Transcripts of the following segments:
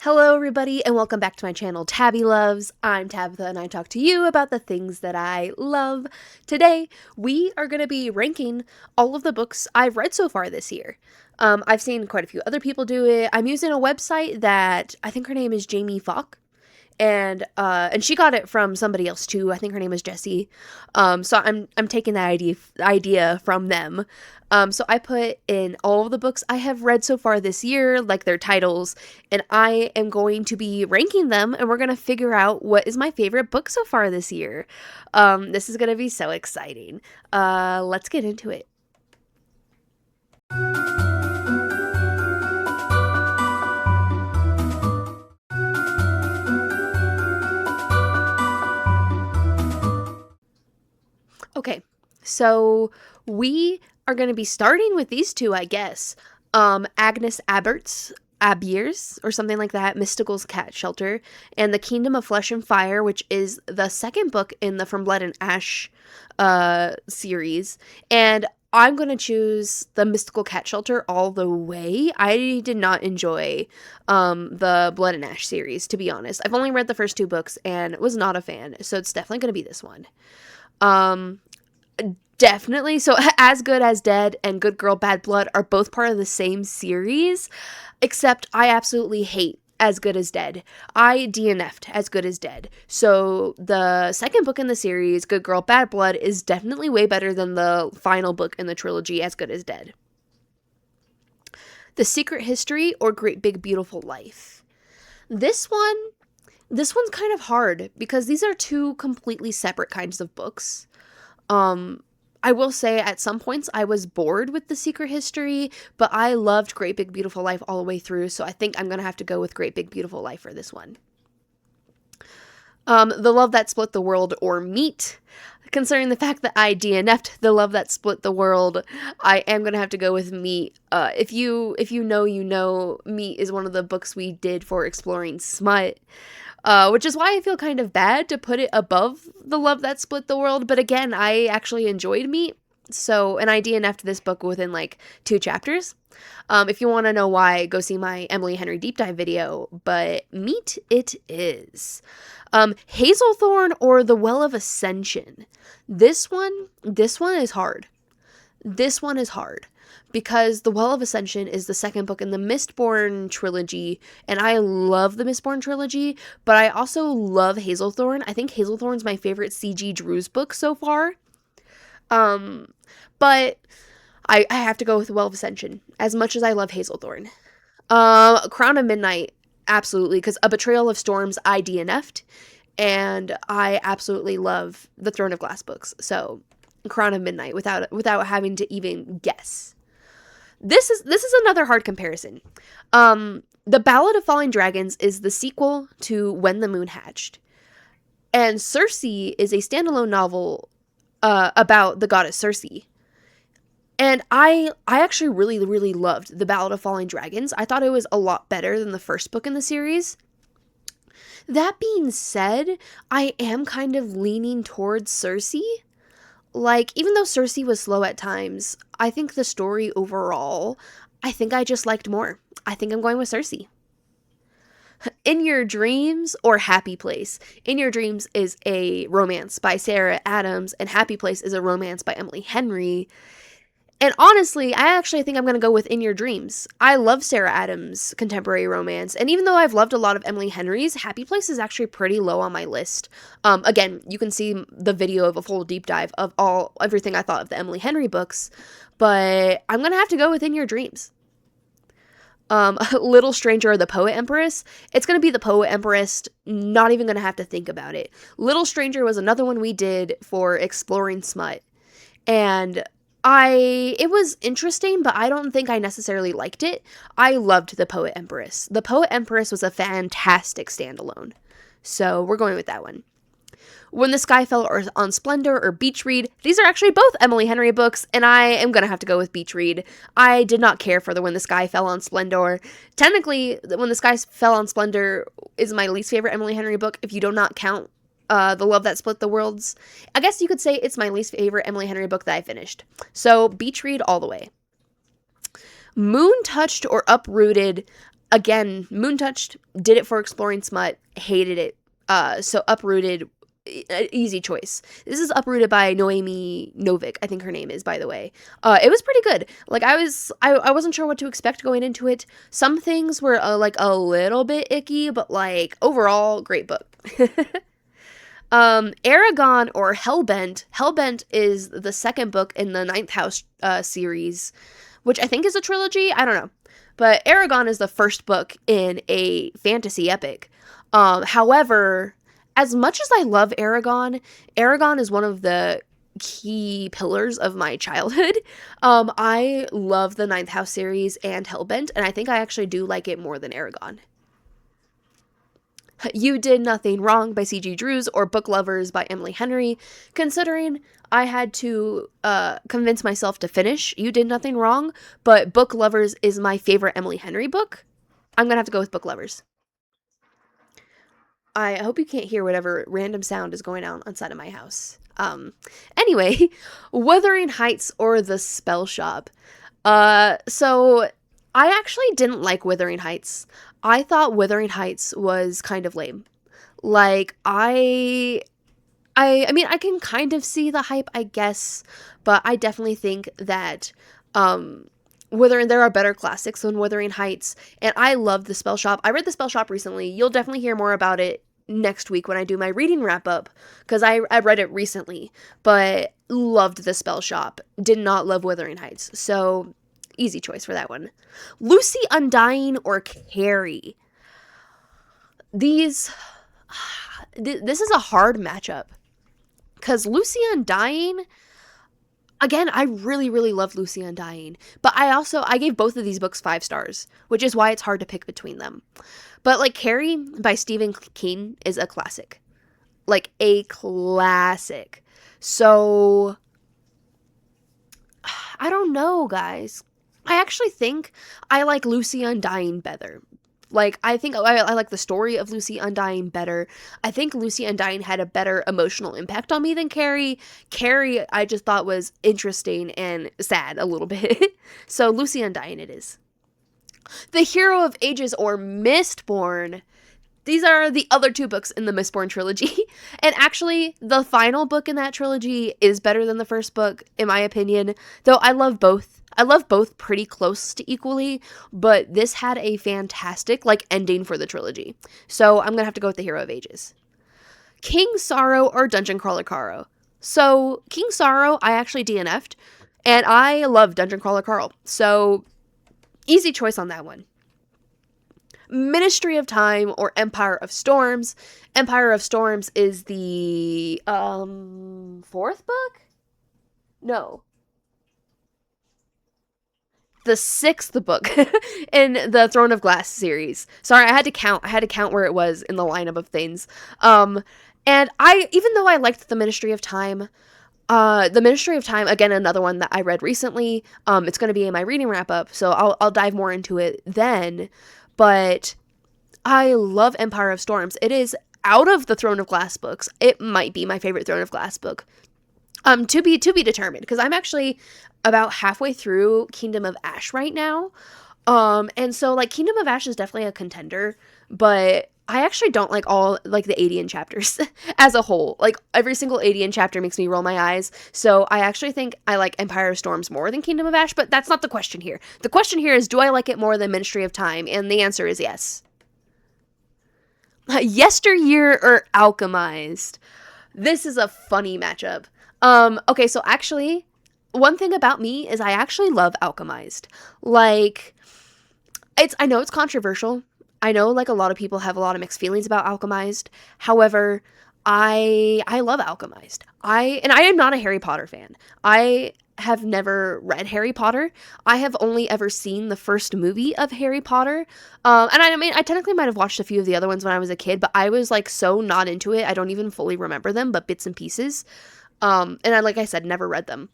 Hello everybody and welcome back to my channel Tabby Loves. I'm Tabitha and I talk to you about the things that I love. Today we are going to be ranking all of the books I've read so far this year. I've seen quite a few other people do it. I'm using a website that I think her name is Jamie Falk. And she got it from somebody else too. I think her name is Jessie. So I'm taking that idea from them. So I put in all of the books I have read so far this year, like their titles, and I am going to be ranking them, and we're gonna figure out what is my favorite book so far this year. This is gonna be so exciting. Let's get into it. Okay, so we are going to be starting with these two, I guess. Agnes Abier's, or something like that, Mystical's Cat Shelter, and The Kingdom of Flesh and Fire, which is the second book in the From Blood and Ash series. And I'm going to choose the Mystical Cat Shelter all the way. I did not enjoy the Blood and Ash series, to be honest. I've only read the first two books and was not a fan, so it's definitely going to be this one. Definitely. So As Good as Dead and Good Girl Bad Blood are both part of the same series, except I absolutely hate As Good as Dead. I DNF'd As Good as Dead. So the second book in the series, Good Girl Bad Blood, is definitely way better than the final book in the trilogy, As Good as Dead. The Secret History or Great Big Beautiful Life. This one's kind of hard because these are two completely separate kinds of books. I will say at some points I was bored with The Secret History, but I loved Great Big Beautiful Life all the way through, so I think I'm going to have to go with Great Big Beautiful Life for this one. The Love That Split the World or Meat. Considering the fact that I DNF'd The Love That Split the World, I am going to have to go with Meat. If you know, you know, Meat is one of the books we did for Exploring Smut. Which is why I feel kind of bad to put it above The Love That Split the World, but again, I actually enjoyed Meat, and I DNF'd this book within, 2 chapters. If you want to know why, go see my Emily Henry deep dive video, but Meat it is. Hazelthorn or The Well of Ascension. This one is hard. This one is hard. Because The Well of Ascension is the second book in the Mistborn trilogy, and I love the Mistborn trilogy, but I also love Hazelthorn. I think Hazelthorn's my favorite C.G. Drews book so far. But I have to go with The Well of Ascension, as much as I love Hazelthorn. Crown of Midnight, absolutely, because A Betrayal of Storms, I DNF'd, and I absolutely love the Throne of Glass books, so Crown of Midnight, without having to even guess. This is another hard comparison. The Ballad of Falling Dragons is the sequel to When the Moon Hatched. And Circe is a standalone novel about the goddess Circe. And I actually really, really loved The Ballad of Falling Dragons. I thought it was a lot better than the first book in the series. That being said, I am kind of leaning towards Circe. Even though Circe was slow at times, I think the story overall, I think I just liked more. I think I'm going with Circe. In Your Dreams or Happy Place. In Your Dreams is a romance by Sarah Adams, and Happy Place is a romance by Emily Henry. And honestly, I actually think I'm going to go with In Your Dreams. I love Sarah Adams' contemporary romance, and even though I've loved a lot of Emily Henry's, Happy Place is actually pretty low on my list. Again, you can see the video of a full deep dive of everything I thought of the Emily Henry books, but I'm going to have to go with In Your Dreams. Little Stranger or The Poet Empress. It's going to be The Poet Empress, not even going to have to think about it. Little Stranger was another one we did for Exploring Smut, and it was interesting, but I don't think I necessarily liked it. I loved The Poet Empress. The Poet Empress was a fantastic standalone. So we're going with that one. When the Sky Fell on Splendor or Beach Read. These are actually both Emily Henry books, and I am going to have to go with Beach Read. I did not care for the When the Sky Fell on Splendor. Technically, When the Sky Fell on Splendor is my least favorite Emily Henry book, if you do not count The Love That Split the Worlds. I guess you could say it's my least favorite Emily Henry book that I finished. So, Beach Read all the way. Moon Touched or Uprooted. Again, Moon Touched, did it for exploring smut, hated it. So Uprooted, easy choice. This is Uprooted by Noemi Novik, I think her name is, by the way. It was pretty good. Like, I wasn't sure what to expect going into it. Some things were like a little bit icky, but like overall, great book. Aragon or Hellbent. Hellbent is the second book in the Ninth House series, which I think is a trilogy. I don't know. But Aragon is the first book in a fantasy epic. However, as much as I love Aragon, Aragon is one of the key pillars of my childhood. I love the Ninth House series and Hellbent, and I think I actually do like it more than Aragon. You Did Nothing Wrong by C.G. Drews or Book Lovers by Emily Henry. Considering I had to convince myself to finish You Did Nothing Wrong, but Book Lovers is my favorite Emily Henry book, I'm going to have to go with Book Lovers. I hope you can't hear whatever random sound is going on outside of my house. Anyway, Wuthering Heights or The Spell Shop. So I actually didn't like Wuthering Heights. I thought Wuthering Heights was kind of lame. Like, I mean, I can kind of see the hype, I guess, but I definitely think that, there are better classics than Wuthering Heights, and I love The Spell Shop. I read The Spell Shop recently. You'll definitely hear more about it next week when I do my reading wrap-up, because I read it recently, but loved The Spell Shop. Did not love Wuthering Heights, so easy choice for that one. Lucy Undying or Carrie. This is a hard matchup, because Lucy Undying, again, I really, really love Lucy Undying, but I gave both of these books 5 stars, which is why it's hard to pick between them. But like Carrie by Stephen King is a classic. Like a classic. So I don't know, guys. I actually think I like Lucy Undying better. Like, I think I like the story of Lucy Undying better. I think Lucy Undying had a better emotional impact on me than Carrie. Carrie, I just thought was interesting and sad a little bit. So, Lucy Undying it is. The Hero of Ages or Mistborn. These are the other 2 books in the Mistborn trilogy. And actually, the final book in that trilogy is better than the first book, in my opinion. Though I love both. I love both pretty close to equally, but this had a fantastic, like, ending for the trilogy. So I'm gonna have to go with The Hero of Ages. King Sorrow or Dungeon Crawler Carl. So, King Sorrow, I actually DNF'd, and I love Dungeon Crawler Carl. So, easy choice on that one. Ministry of Time or Empire of Storms. Empire of Storms is the 4th book? No. The 6th book in the Throne of Glass series. Sorry, I had to count where it was in the lineup of things. And even though I liked the Ministry of Time, again, another one that I read recently. It's going to be in my reading wrap up, so I'll dive more into it then. But I love Empire of Storms. It is, out of the Throne of Glass books, it might be my favorite Throne of Glass book. To be determined, because I'm actually about halfway through Kingdom of Ash right now. And so, like, Kingdom of Ash is definitely a contender, but I actually don't like all, like, the Adian chapters as a whole. Like, every single Adian chapter makes me roll my eyes, so I actually think I like Empire of Storms more than Kingdom of Ash, but that's not the question here. The question here is, do I like it more than Ministry of Time? And the answer is yes. Yesteryear or Alchemized? This is a funny matchup. Okay, so actually, one thing about me is I actually love Alchemized. Like, I know it's controversial. I know, like, a lot of people have a lot of mixed feelings about Alchemized. However, I love Alchemized. I am not a Harry Potter fan. I have never read Harry Potter. I have only ever seen the first movie of Harry Potter. And I mean, I technically might have watched a few of the other ones when I was a kid, but I was, like, so not into it. I don't even fully remember them, but bits and pieces. And like I said, never read them.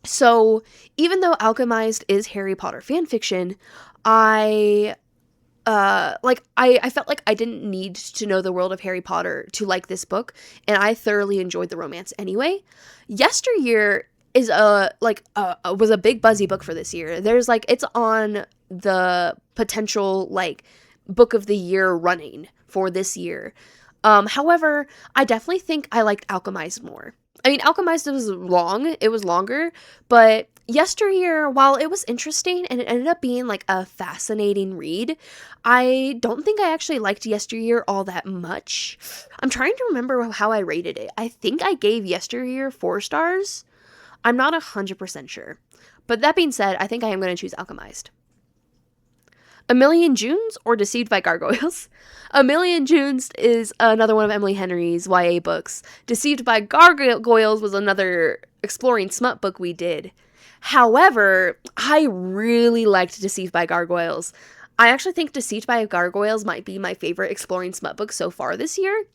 So even though Alchemized is Harry Potter fanfiction, I felt like I didn't need to know the world of Harry Potter to like this book, and I thoroughly enjoyed the romance anyway. Yesteryear is was a big buzzy book for this year. There's, like, it's on the potential, like, book of the year running for this year. However, I definitely think I liked Alchemized more. I mean, Alchemized it was longer, but Yesteryear, while it was interesting and it ended up being like a fascinating read, I don't think I actually liked Yesteryear all that much. I'm trying to remember how I rated it. I think I gave Yesteryear 4 stars. I'm not 100% sure. But that being said, I think I am going to choose Alchemized. A Million Junes or Deceived by Gargoyles? A Million Junes is another one of Emily Henry's YA books. Deceived by Gargoyles was another exploring smut book we did. However, I really liked Deceived by Gargoyles. I actually think Deceived by Gargoyles might be my favorite exploring smut book so far this year.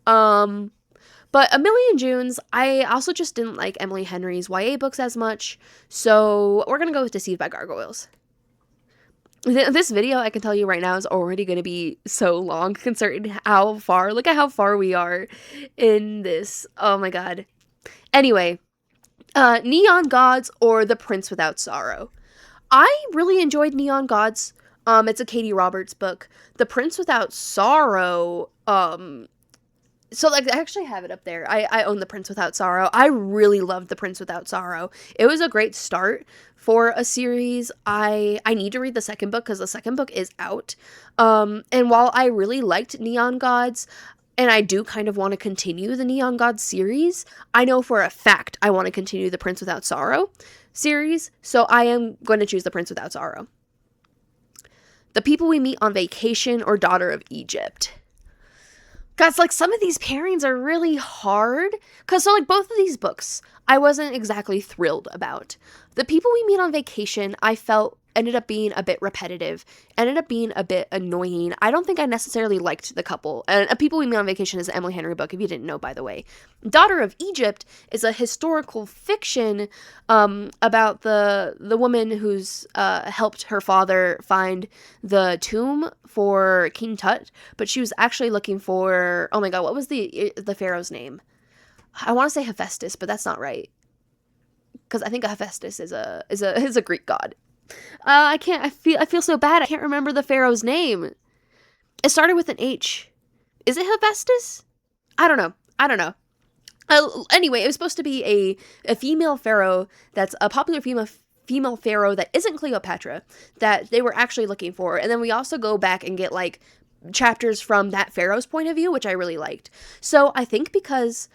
But A Million Junes, I also just didn't like Emily Henry's YA books as much, so we're gonna go with Deceived by Gargoyles. This video, I can tell you right now, is already going to be so long considering how far, look at how far we are in this. Oh my god. Anyway, Neon Gods or The Prince Without Sorrow. I really enjoyed Neon Gods. It's a Katie Roberts book. The Prince Without Sorrow, so, like, I actually have it up there. I own The Prince Without Sorrow. I really loved The Prince Without Sorrow. It was a great start for a series. I need to read the second book because the second book is out. And while I really liked Neon Gods, and I do kind of want to continue the Neon Gods series, I know for a fact I want to continue the Prince Without Sorrow series, so I am going to choose The Prince Without Sorrow. The People We Meet on Vacation or Daughter of Egypt. Guys, like, some of these pairings are really hard. Because, so, like, both of these books, I wasn't exactly thrilled about. The People We Meet on Vacation, I felt ended up being a bit repetitive, ended up being a bit annoying. I don't think I necessarily liked the couple. And A People We Meet on Vacation is an Emily Henry book, if you didn't know, by the way. Daughter of Egypt is a historical fiction about the woman who's helped her father find the tomb for King Tut, but she was actually looking for, oh my god, what was the pharaoh's name? I want to say Hephaestus, but that's not right. Because I think Hephaestus is a Greek god. I feel so bad. I can't remember the pharaoh's name. It started with an H. Is it Hephaestus? I don't know. Anyway, it was supposed to be a female pharaoh that's a popular female pharaoh that isn't Cleopatra that they were actually looking for. And then we also go back and get, like, chapters from that pharaoh's point of view, which I really liked. So I think because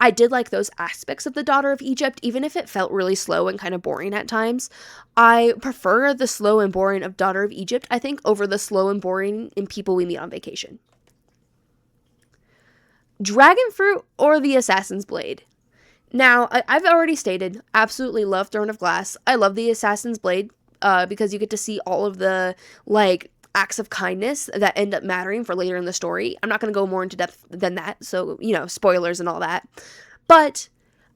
I did like those aspects of the Daughter of Egypt, even if it felt really slow and kind of boring at times. I prefer the slow and boring of Daughter of Egypt, I think, over the slow and boring in People We Meet on Vacation. Dragon Fruit or The Assassin's Blade? Now, I've already stated, absolutely love Throne of Glass. I love The Assassin's Blade because you get to see all of the, like, acts of kindness that end up mattering for later in the story. I'm not going to go more into depth than that, so, you know, spoilers and all that. But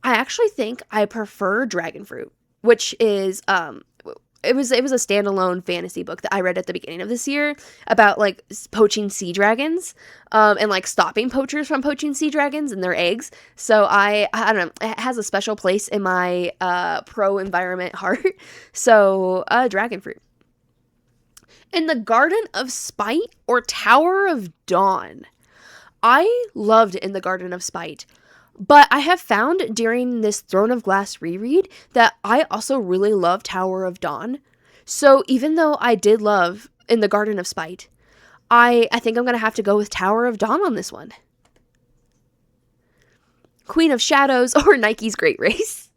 I actually think I prefer Dragon Fruit, which is, it was a standalone fantasy book that I read at the beginning of this year about, like, poaching sea dragons, and, like, stopping poachers from poaching sea dragons and their eggs. So I don't know, it has a special place in my, pro-environment heart. So, Dragon Fruit. In the Garden of Spite or Tower of Dawn? I loved In the Garden of Spite, but I have found during this Throne of Glass reread that I also really love Tower of Dawn. So even though I did love In the Garden of Spite, I think I'm going to have to go with Tower of Dawn on this one. Queen of Shadows or Nike's Great Race?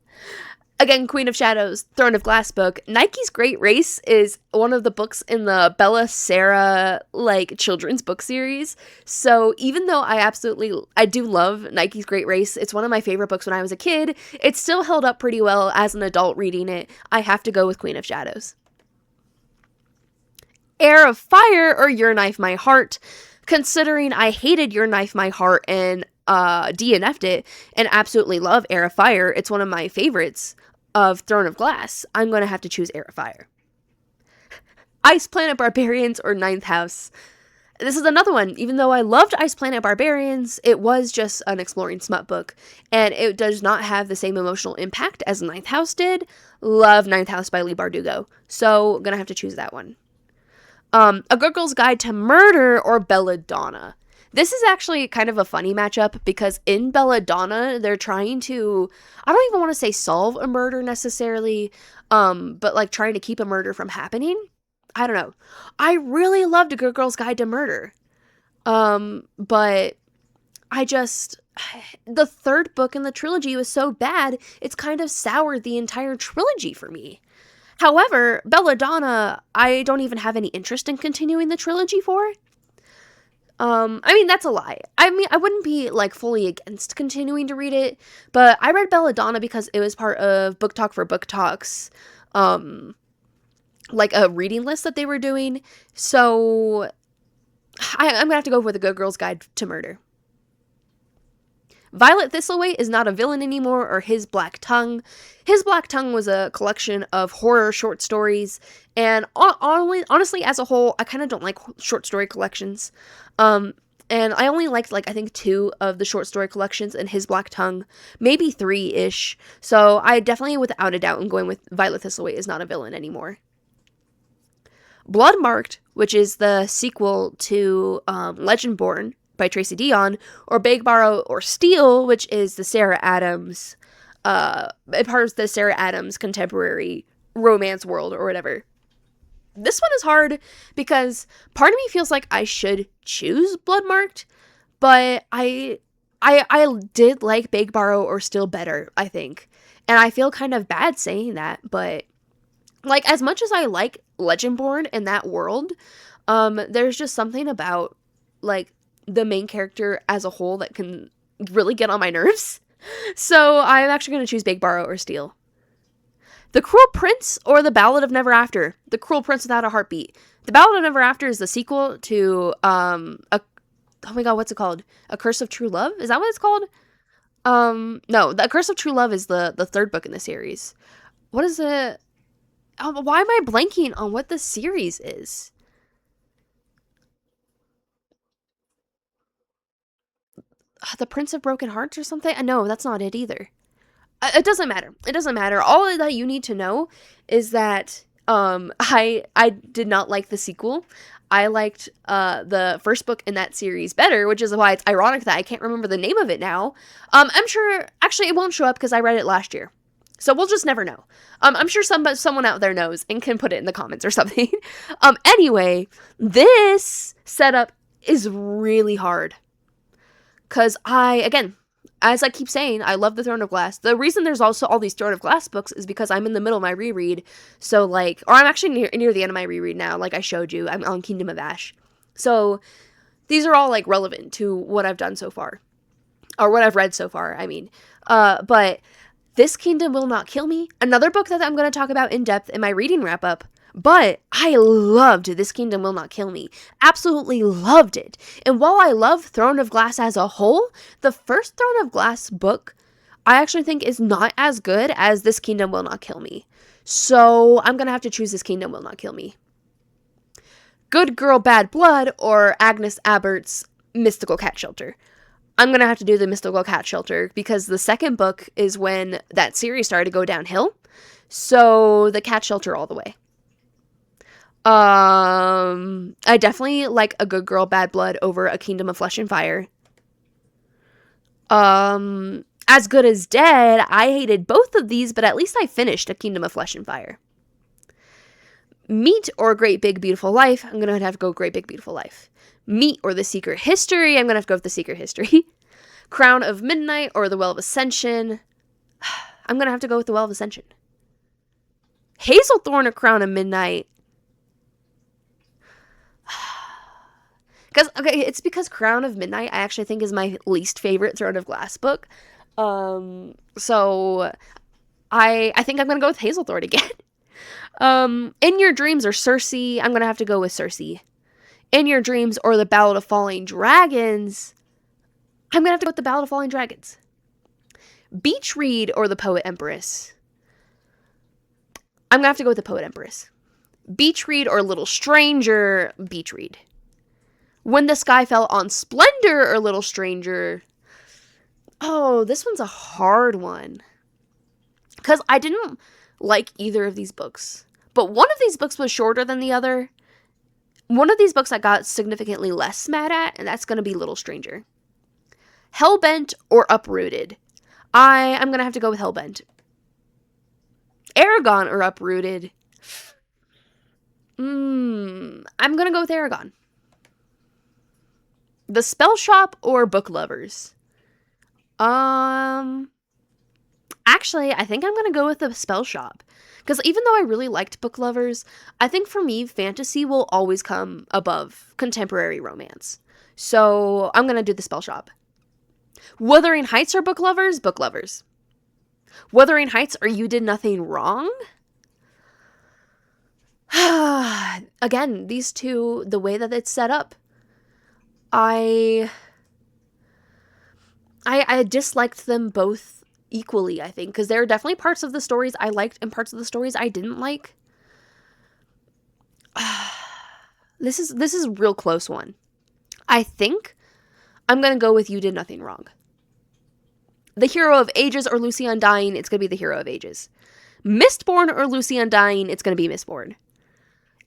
Again, Queen of Shadows, Throne of Glass book. Nike's Great Race is one of the books in the Bella Sarah, like, children's book series. So even though I do love Nike's Great Race, it's one of my favorite books when I was a kid, it's still held up pretty well as an adult reading it. I have to go with Queen of Shadows. Heir of Fire or Your Knife My Heart? Considering I hated Your Knife My Heart and DNF'd it and absolutely love Heir of Fire, it's one of my favorites of Throne of Glass, I'm going to have to choose Heir of Fire. Ice Planet Barbarians or Ninth House? This is another one. Even though I loved Ice Planet Barbarians, it was just an exploring smut book, and it does not have the same emotional impact as Ninth House did. Love Ninth House by Leigh Bardugo, so I'm going to have to choose that one. A Good Girl's Guide to Murder or Belladonna. This is actually kind of a funny matchup because in Belladonna, they're trying to, I don't even want to say solve a murder necessarily, but like trying to keep a murder from happening. I don't know. I really loved A Good Girl's Guide to Murder. But I just, the third book in the trilogy was so bad, it's kind of soured the entire trilogy for me. However, Belladonna, I don't even have any interest in continuing the trilogy for. I mean, that's a lie. I mean, I wouldn't be, like, fully against continuing to read it, but I read Belladonna because it was part of Book Talk for Book Talks, like, a reading list that they were doing, so I'm gonna have to go with A Good Girl's Guide to Murder. Violet Thistleway is not a villain anymore, or His Black Tongue. His Black Tongue was a collection of horror short stories, and honestly, as a whole, I kind of don't like short story collections. And I only liked, like, I think 2 of the short story collections in His Black Tongue, maybe 3-ish, so I definitely, without a doubt, am going with Violet Thistleway is not a villain anymore. Bloodmarked, which is the sequel to Legendborn by Tracy Deonn, or Beg, Borrow, or Steal, which is the Sarah Adams, part of the Sarah Adams contemporary romance world or whatever. This one is hard because part of me feels like I should choose Bloodmarked, but I did like Beg, Borrow, or Steal better, I think. And I feel kind of bad saying that, but like, as much as I like Legendborn in that world, there's just something about, like, the main character as a whole that can really get on my nerves. So I'm actually going to choose Beg, Borrow, or Steal. The Cruel Prince or The Ballad of Never After. The Cruel Prince Without a Heartbeat. The Ballad of Never After is the sequel to, oh my god, what's it called? A Curse of True Love? Is that what it's called? No, The Curse of True Love is the third book in the series. What is it? Why am I blanking on what the series is? The Prince of Broken Hearts or something? No, that's not it either. It doesn't matter. It doesn't matter. All that you need to know is that I did not like the sequel. I liked the first book in that series better, which is why it's ironic that I can't remember the name of it now. I'm sure, actually, it won't show up because I read it last year. So we'll just never know. I'm sure someone out there knows and can put it in the comments or something. Anyway, this setup is really hard. Because again, as I keep saying, I love the Throne of Glass. The reason there's also all these Throne of Glass books is because I'm in the middle of my reread. So, like, or I'm actually near the end of my reread now, like I showed you. I'm on Kingdom of Ash. So, these are all, like, relevant to what I've done so far. Or what I've read so far, I mean. But This Kingdom Will Not Kill Me, another book that I'm going to talk about in depth in my reading wrap-up. But I loved This Kingdom Will Not Kill Me. Absolutely loved it. And while I love Throne of Glass as a whole, the first Throne of Glass book I actually think is not as good as This Kingdom Will Not Kill Me. So I'm going to have to choose This Kingdom Will Not Kill Me. Good Girl, Bad Blood or Agnes Abbert's Mystical Cat Shelter. I'm going to have to do the Mystical Cat Shelter because the second book is when that series started to go downhill. So the Cat Shelter all the way. I definitely like A Good Girl, Bad Blood over A Kingdom of Flesh and Fire. As Good as Dead, I hated both of these, but at least I finished A Kingdom of Flesh and Fire. Meat or Great Big Beautiful Life, I'm going to have to go Great Big Beautiful Life. Meat or The Secret History, I'm going to have to go with The Secret History. Crown of Midnight or The Well of Ascension, I'm going to have to go with The Well of Ascension. Hazelthorn or Crown of Midnight, it's because Crown of Midnight I actually think is my least favorite Throne of Glass book. So I think I'm gonna go with Hazelthorn again. In Your Dreams or Circe, I'm gonna have to go with Circe. In Your Dreams or The Ballad of Falling Dragons, I'm gonna have to go with The Ballad of Falling Dragons. Beach Read or The Poet Empress, I'm gonna have to go with The Poet Empress. Beach Read or Little Stranger, Beach Read. When the Sky Fell on Splendor or Little Stranger. Oh, this one's a hard one. Because I didn't like either of these books. But one of these books was shorter than the other. One of these books I got significantly less mad at, and that's going to be Little Stranger. Hellbent or Uprooted? I'm going to have to go with Hellbent. Aragon or Uprooted? I'm going to go with Aragon. The Spell Shop or Book Lovers? Actually, I think I'm going to go with the Spell Shop. Because even though I really liked Book Lovers, I think for me, fantasy will always come above contemporary romance. So I'm going to do the Spell Shop. Wuthering Heights or Book Lovers? Book Lovers. Wuthering Heights or You Did Nothing Wrong? Again, these two, the way that it's set up, I disliked them both equally, I think, because there are definitely parts of the stories I liked and parts of the stories I didn't like. This is a real close one. I think I'm going to go with You Did Nothing Wrong. The Hero of Ages or Lucy Undying, it's going to be The Hero of Ages. Mistborn or Lucy Undying, it's going to be Mistborn.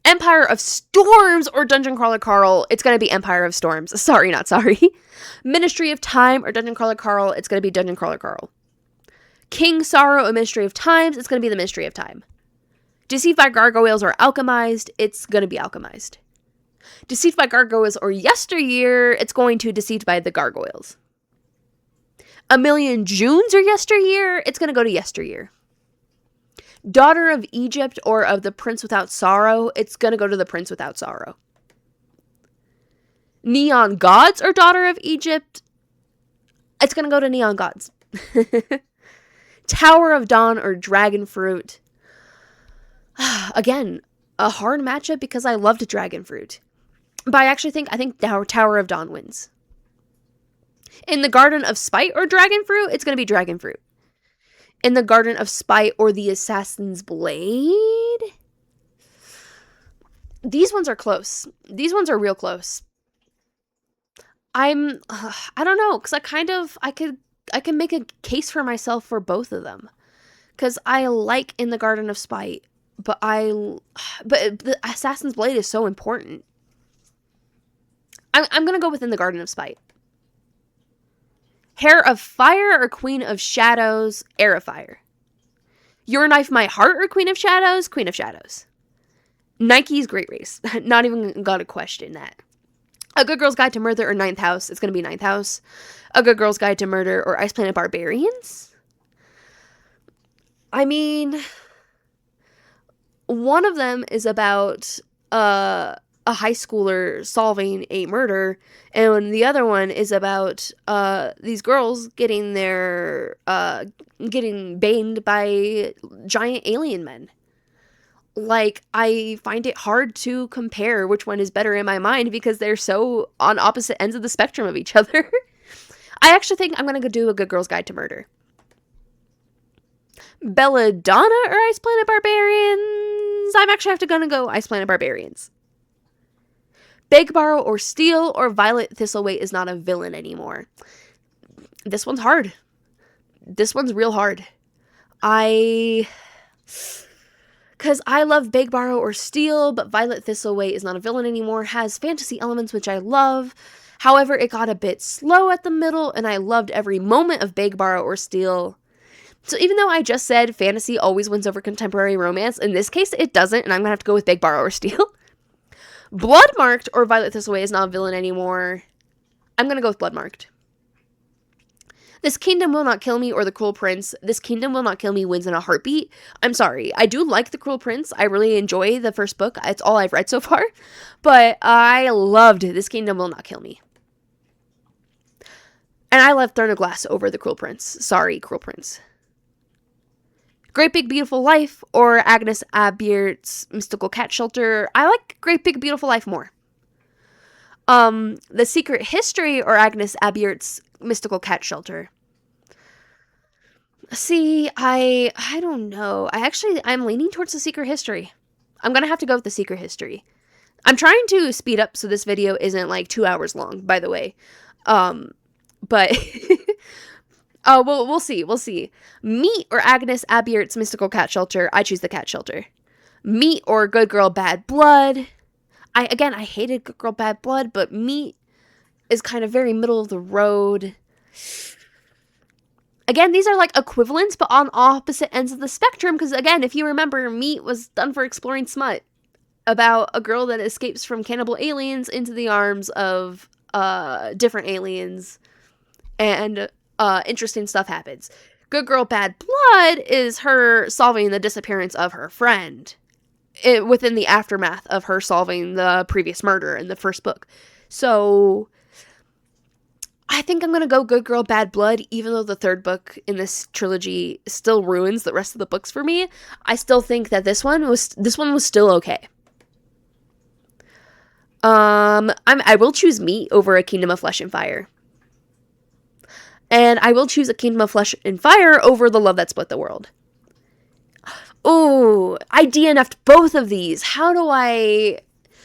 Empire of Storms or Dungeon Crawler Carl, it's going to be Empire of Storms. Sorry, not sorry. Ministry of Time or Dungeon Crawler Carl, it's going to be Dungeon Crawler Carl. King Sorrow or Ministry of Times, it's going to be the Ministry of Time. Deceived by Gargoyles or Alchemized, it's going to be Alchemized. Deceived by Gargoyles or Yesteryear, it's going to Deceived by the Gargoyles. A Million Junes or Yesteryear, it's going to go to Yesteryear. Daughter of Egypt or of the Prince Without Sorrow, it's going to go to the Prince Without Sorrow. Neon Gods or Daughter of Egypt, it's going to go to Neon Gods. Tower of Dawn or Dragon Fruit. Again, a hard matchup because I loved Dragon Fruit. But I think Tower of Dawn wins. In the Garden of Spite or Dragon Fruit, it's going to be Dragon Fruit. In the Garden of Spite or the Assassin's Blade? These ones are close. These ones are real close. I don't know, because I can make a case for myself for both of them. Because I like In the Garden of Spite, but the Assassin's Blade is so important. I'm going to go with In the Garden of Spite. Hair of Fire or Queen of Shadows? Heir of Fire. Your Knife, My Heart or Queen of Shadows? Queen of Shadows. Nike's Great Race. Not even got to question that. A Good Girl's Guide to Murder or Ninth House? It's going to be Ninth House. A Good Girl's Guide to Murder or Ice Planet Barbarians? I mean, one of them is about a high schooler solving a murder, and the other one is about these girls getting getting baned by giant alien men. Like, I find it hard to compare which one is better in my mind because they're so on opposite ends of the spectrum of each other. I actually think I'm gonna go do A Good Girl's Guide to Murder. Belladonna or Ice Planet Barbarians? I'm actually gonna go Ice Planet Barbarians. Beg, Borrow, or Steal or Violet Thistleway is not a villain anymore. This one's hard. This one's real hard. Because I love Beg, Borrow, or Steal, but Violet Thistleway is not a villain anymore, has fantasy elements which I love. However, it got a bit slow at the middle, and I loved every moment of Beg, Borrow, or Steal. So even though I just said fantasy always wins over contemporary romance, in this case it doesn't, and I'm going to have to go with Beg, Borrow, or Steal. Bloodmarked or Violet Thistleway is not a villain anymore. I'm going to go with Bloodmarked. This Kingdom Will Not Kill Me or The Cruel Prince. This Kingdom Will Not Kill Me wins in a heartbeat. I'm sorry. I do like The Cruel Prince. I really enjoy the first book. It's all I've read so far. But I loved This Kingdom Will Not Kill Me. And I love Throne of Glass over The Cruel Prince. Sorry, Cruel Prince. Great Big Beautiful Life or Agnes Abiert's Mystical Cat Shelter. I like Great Big Beautiful Life more. The Secret History or Agnes Abiert's Mystical Cat Shelter. See, I don't know. I'm leaning towards The Secret History. I'm gonna have to go with The Secret History. I'm trying to speed up so this video isn't like 2 hours long, by the way. But oh, well, we'll see. Meat or Agnes Abiert's Mystical Cat Shelter. I choose the Cat Shelter. Meat or Good Girl Bad Blood. I hated Good Girl Bad Blood, but Meat is kind of very middle of the road. Again, these are like equivalents, but on opposite ends of the spectrum. Because again, if you remember, Meat was done for exploring smut about a girl that escapes from cannibal aliens into the arms of different aliens, and interesting stuff happens. Good Girl Bad Blood is her solving the disappearance of her friend within the aftermath of her solving the previous murder in the first book. So I think I'm going to go Good Girl Bad Blood, even though the third book in this trilogy still ruins the rest of the books for me. I still think that this one was still okay. I will choose Meat over A Kingdom of Flesh and Fire. And I will choose A Kingdom of Flesh and Fire over The Love That Split the World. Ooh, I DNF'd both of these. How do I...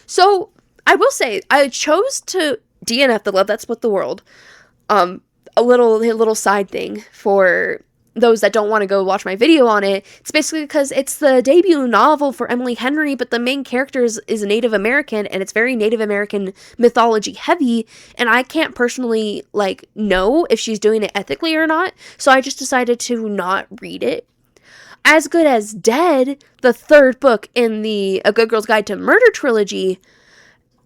So, I will say, I chose to DNF The Love That Split the World. A little side thing for those that don't want to go watch my video on it. It's basically because it's the debut novel for Emily Henry, but the main character is Native American, and it's very Native American mythology heavy, and I can't personally, know if she's doing it ethically or not, so I just decided to not read it. As Good as Dead, the third book in the A Good Girl's Guide to Murder trilogy,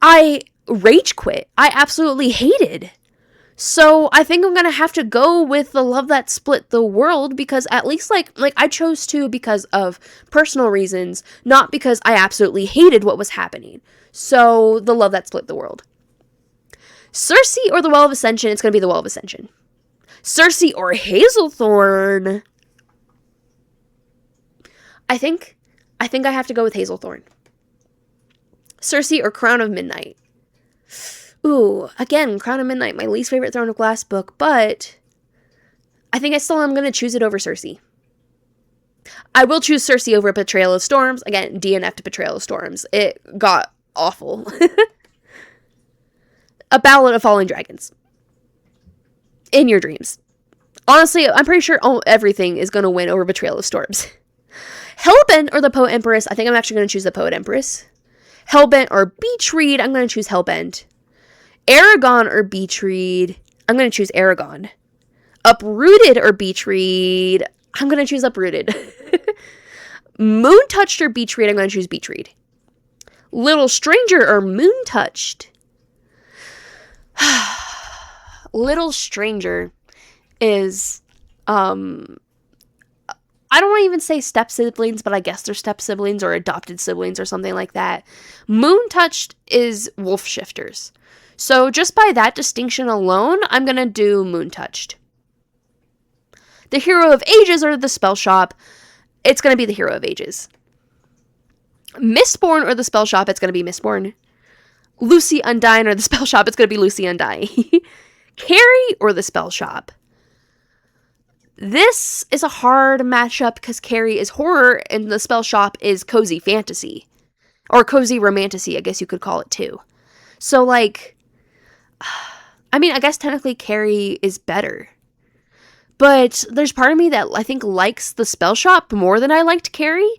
I rage quit. I absolutely hated. So I think I'm going to have to go with The Love That Split the World, because at least I chose to because of personal reasons, not because I absolutely hated what was happening. So The Love That Split the World. Circe or The Well of Ascension? It's going to be The Well of Ascension. Circe or Hazelthorn? I think I have to go with Hazelthorn. Circe or Crown of Midnight? Ooh, again, Crown of Midnight, my least favorite Throne of Glass book, but I think I still am going to choose it over Circe. I will choose Circe over Betrayal of Storms. Again, DNF to Betrayal of Storms. It got awful. A Ballad of Falling Dragons. In your dreams. Honestly, I'm pretty sure everything is going to win over Betrayal of Storms. Hellbent or the Poet Empress? I think I'm actually going to choose the Poet Empress. Hellbent or Beach Read? I'm going to choose Hellbent. Aragon or Beach Read? I'm going to choose Aragon. Uprooted or Beach Read? I'm going to choose Uprooted. Moon Touched or Beach Read? I'm going to choose Beach Read. Little Stranger or Moon Touched? Little Stranger is, I don't want to even say step siblings, but I guess they're step siblings or adopted siblings or something like that. Moon Touched is Wolf Shifters. So just by that distinction alone, I'm going to do Moon Touched. The Hero of Ages or the Spell Shop? It's going to be the Hero of Ages. Mistborn or the Spell Shop? It's going to be Mistborn. Lucy Undying or the Spell Shop? It's going to be Lucy Undying. Carrie or the Spell Shop? This is a hard matchup because Carrie is horror and the Spell Shop is cozy fantasy. Or cozy romantasy, I guess you could call it too. So, I guess technically Carrie is better. But there's part of me that I think likes the Spell Shop more than I liked Carrie.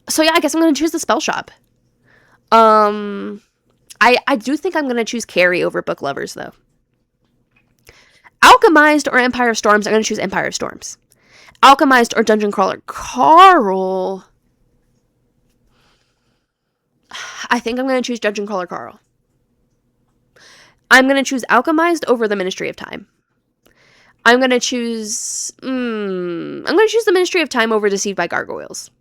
So yeah, I guess I'm going to choose the Spell Shop. I do think I'm going to choose Carrie over Book Lovers, though. Alchemized or Empire of Storms? I'm going to choose Empire of Storms. Alchemized or Dungeon Crawler Carl? I think I'm going to choose Dungeon Crawler Carl. I'm going to choose Alchemized over the Ministry of Time. I'm going to choose the Ministry of Time over Deceived by Gargoyles.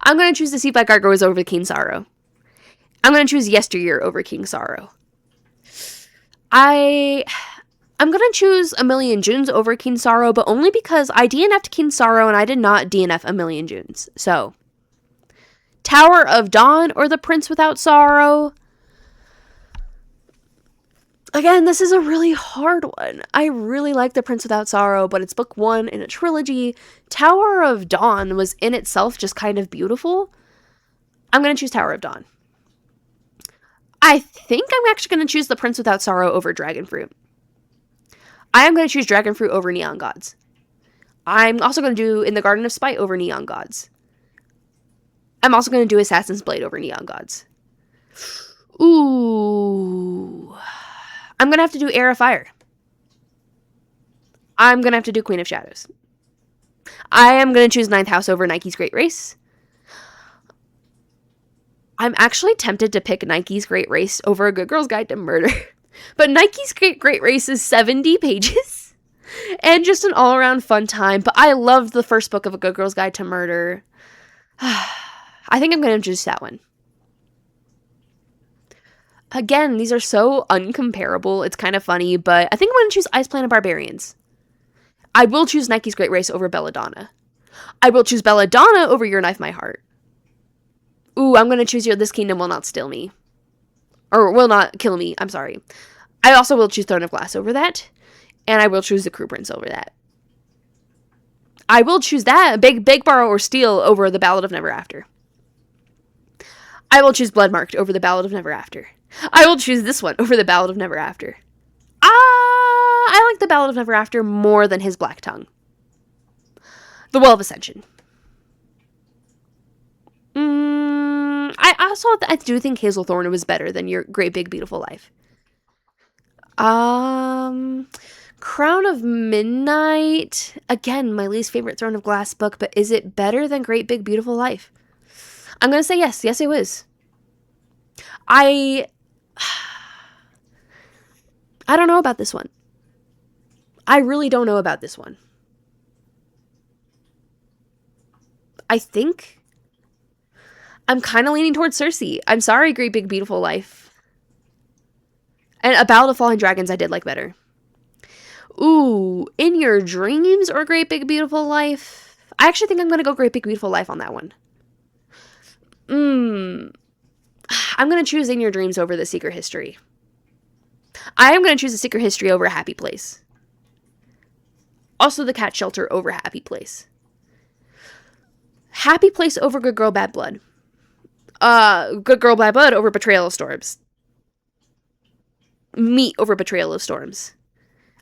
I'm going to choose Deceived by Gargoyles over King Sorrow. I'm going to choose Yesteryear over King Sorrow. I'm going to choose A Million Junes over King Sorrow, but only because I DNF'd King Sorrow and I did not DNF A Million Junes. So, Tower of Dawn or The Prince Without Sorrow? Again, this is a really hard one. I really like The Prince Without Sorrow, but it's book one in a trilogy. Tower of Dawn was in itself just kind of beautiful. I'm going to choose Tower of Dawn. I think I'm actually going to choose The Prince Without Sorrow over Dragonfruit. I am going to choose Dragonfruit over Neon Gods. I'm also going to do In the Garden of Spite over Neon Gods. I'm also going to do Assassin's Blade over Neon Gods. Ooh. I'm going to have to do Air of Fire. I'm going to have to do Queen of Shadows. I am going to choose Ninth House over Nike's Great Race. I'm actually tempted to pick Nike's Great Race over A Good Girl's Guide to Murder. But Nike's Great Race is 70 pages. And just an all-around fun time. But I loved the first book of A Good Girl's Guide to Murder. I think I'm going to choose that one. Again, these are so uncomparable. It's kind of funny, but I think I'm going to choose Ice Planet Barbarians. I will choose Nike's Great Race over Belladonna. I will choose Belladonna over Your Knife, My Heart. Ooh, I'm going to choose This Kingdom Will Not Steal Me. Or will not kill me, I'm sorry. I also will choose Throne of Glass over that. And I will choose The Crew Prince over that. I will choose that, Big Borrow or Steal, over The Ballad of Never After. I will choose Bloodmarked over The Ballad of Never After. I will choose this one over The Ballad of Never After. I like The Ballad of Never After more than his Black Tongue. The Well of Ascension. I do think Hazel Thorne was better than Your Great Big Beautiful Life. Crown of Midnight. Again, my least favorite Throne of Glass book, but is it better than Great Big Beautiful Life? I'm going to say yes. Yes, it was. I don't know about this one. I really don't know about this one. I think I'm kind of leaning towards Cersei. I'm sorry, Great Big Beautiful Life. And A Ballad of Fallen Dragons I did like better. Ooh, In Your Dreams or Great Big Beautiful Life? I actually think I'm going to go Great Big Beautiful Life on that one. I'm going to choose In Your Dreams over The Secret History. I am going to choose The Secret History over A Happy Place. Also The Cat Shelter over Happy Place. Happy Place over Good Girl, Bad Blood. Good Girl, Bad Blood over Betrayal of Storms. Meat over Betrayal of Storms.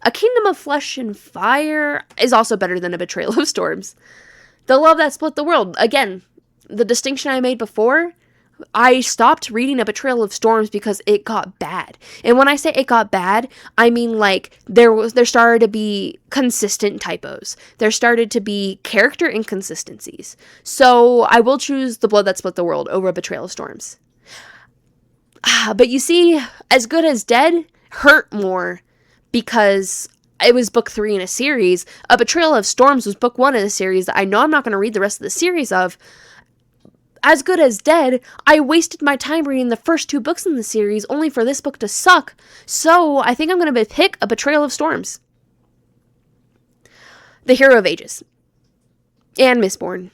A Kingdom of Flesh and Fire is also better than A Betrayal of Storms. The Love That Split the World. Again, the distinction I made before, I stopped reading A Betrayal of Storms because it got bad. And when I say it got bad, I mean like there started to be consistent typos. There started to be character inconsistencies. So I will choose The Blood That Split the World over A Betrayal of Storms. But you see, As Good as Dead hurt more because it was book 3 in a series. A Betrayal of Storms was book 1 in a series that I know I'm not going to read the rest of the series of. As Good as Dead, I wasted my time reading the first 2 books in the series only for this book to suck. So I think I'm going to pick A Betrayal of Storms. The Hero of Ages. And Mistborn.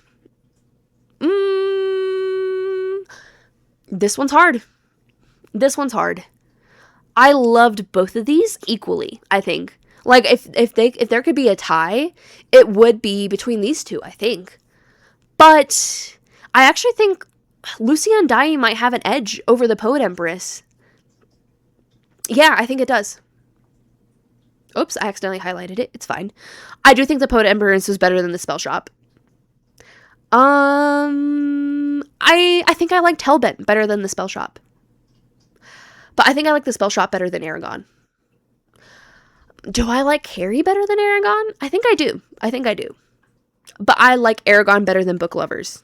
This one's hard. This one's hard. I loved both of these equally, I think. Like, if there could be a tie, it would be between these two, I think. But I actually think Lucy Undying might have an edge over the Poet Empress. Yeah, I think it does. Oops, I accidentally highlighted it. It's fine. I do think the Poet Empress was better than the Spell Shop. I think I liked Hellbent better than the Spell Shop. But I think I like the Spell Shop better than Aragon. Do I like Harry better than Aragon? I think I do. But I like Aragon better than Book Lovers.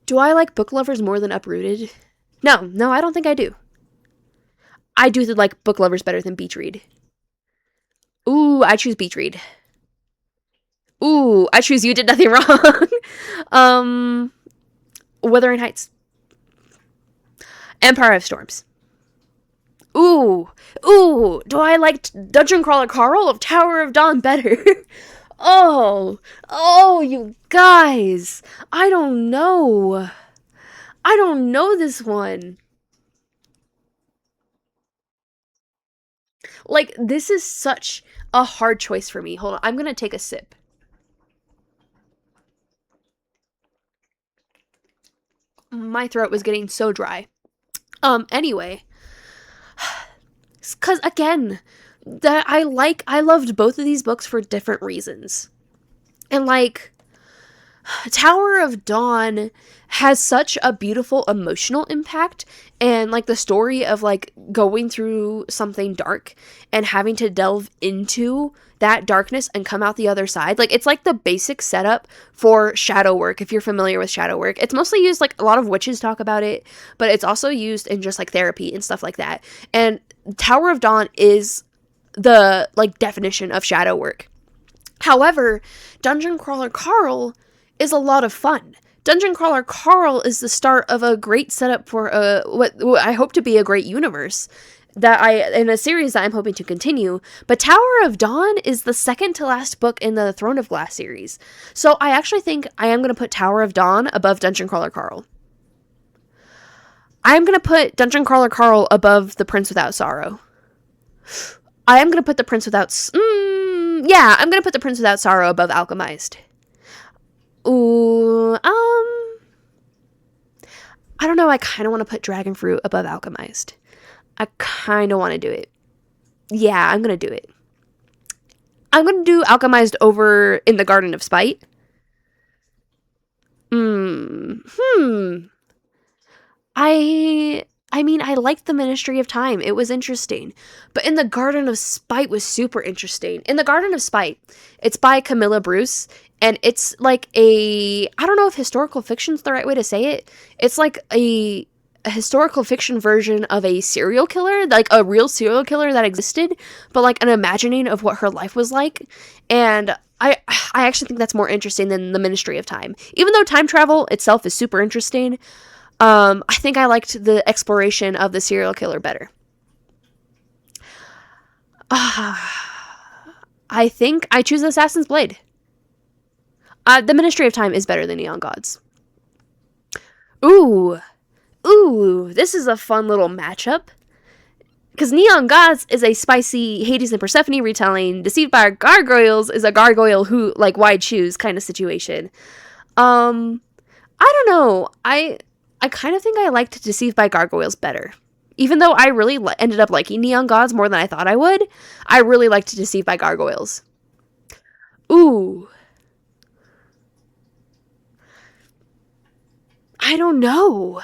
Do I like Book Lovers more than Uprooted? No, I don't think I do. I do like Book Lovers better than Beach Read. Ooh, I choose Beach Read. Ooh, I choose You Did Nothing Wrong. Wuthering Heights. Empire of Storms. Ooh, do I like Dungeon Crawler Carl of Tower of Dawn better? Oh, you guys. I don't know this one. Like, this is such a hard choice for me. Hold on, I'm gonna take a sip. My throat was getting so dry. Anyway. Because, again, that I loved both of these books for different reasons. And, like, Tower of Dawn has such a beautiful emotional impact, and like the story of like going through something dark and having to delve into that darkness and come out the other side. Like it's like the basic setup for shadow work. If you're familiar with shadow work, it's mostly used, like a lot of witches talk about it, but it's also used in just like therapy and stuff like that. And Tower of Dawn is the like definition of shadow work. However, Dungeon Crawler Carl is a lot of fun. Dungeon Crawler Carl is the start of a great setup for what I hope to be a great universe in a series that I'm hoping to continue. But Tower of Dawn is the second to last book in the Throne of Glass series. So I actually think I am going to put Tower of Dawn above Dungeon Crawler Carl. I am going to put Dungeon Crawler Carl above The Prince Without Sorrow. I am going to put The Prince Without... I'm going to put The Prince Without Sorrow above Alchemized. Ooh, I don't know, I kind of want to put Dragon Fruit above Alchemized. I kind of want to do it. Yeah, I'm going to do it. I'm going to do Alchemized over In the Garden of Spite. I mean, I liked the Ministry of Time. It was interesting. But In the Garden of Spite was super interesting. In the Garden of Spite, it's by Camilla Bruce, and it's like I don't know if historical fiction's the right way to say it. It's like a historical fiction version of a serial killer, like a real serial killer that existed, but like an imagining of what her life was like. And I actually think that's more interesting than the Ministry of Time. Even though time travel itself is super interesting, I think I liked the exploration of the serial killer better. I think I choose Assassin's Blade. The Ministry of Time is better than Neon Gods. Ooh, this is a fun little matchup. Because Neon Gods is a spicy Hades and Persephone retelling. Deceived by Gargoyles is a gargoyle who, like, wide shoes kind of situation. I don't know. I kind of think I liked Deceived by Gargoyles better. Even though I really ended up liking Neon Gods more than I thought I would, I really liked Deceived by Gargoyles. Ooh. I don't know.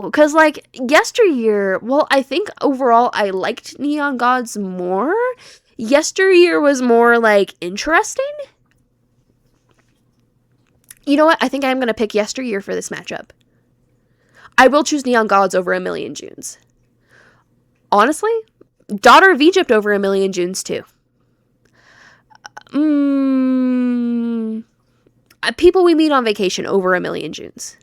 Because, like, Yesteryear, well, I think overall I liked Neon Gods more. Yesteryear was more, like, interesting. You know what? I think I'm going to pick Yesteryear for this matchup. I will choose Neon Gods over A Million Junes. Honestly, Daughter of Egypt over A Million Junes, too. People We Meet on Vacation over A Million Junes.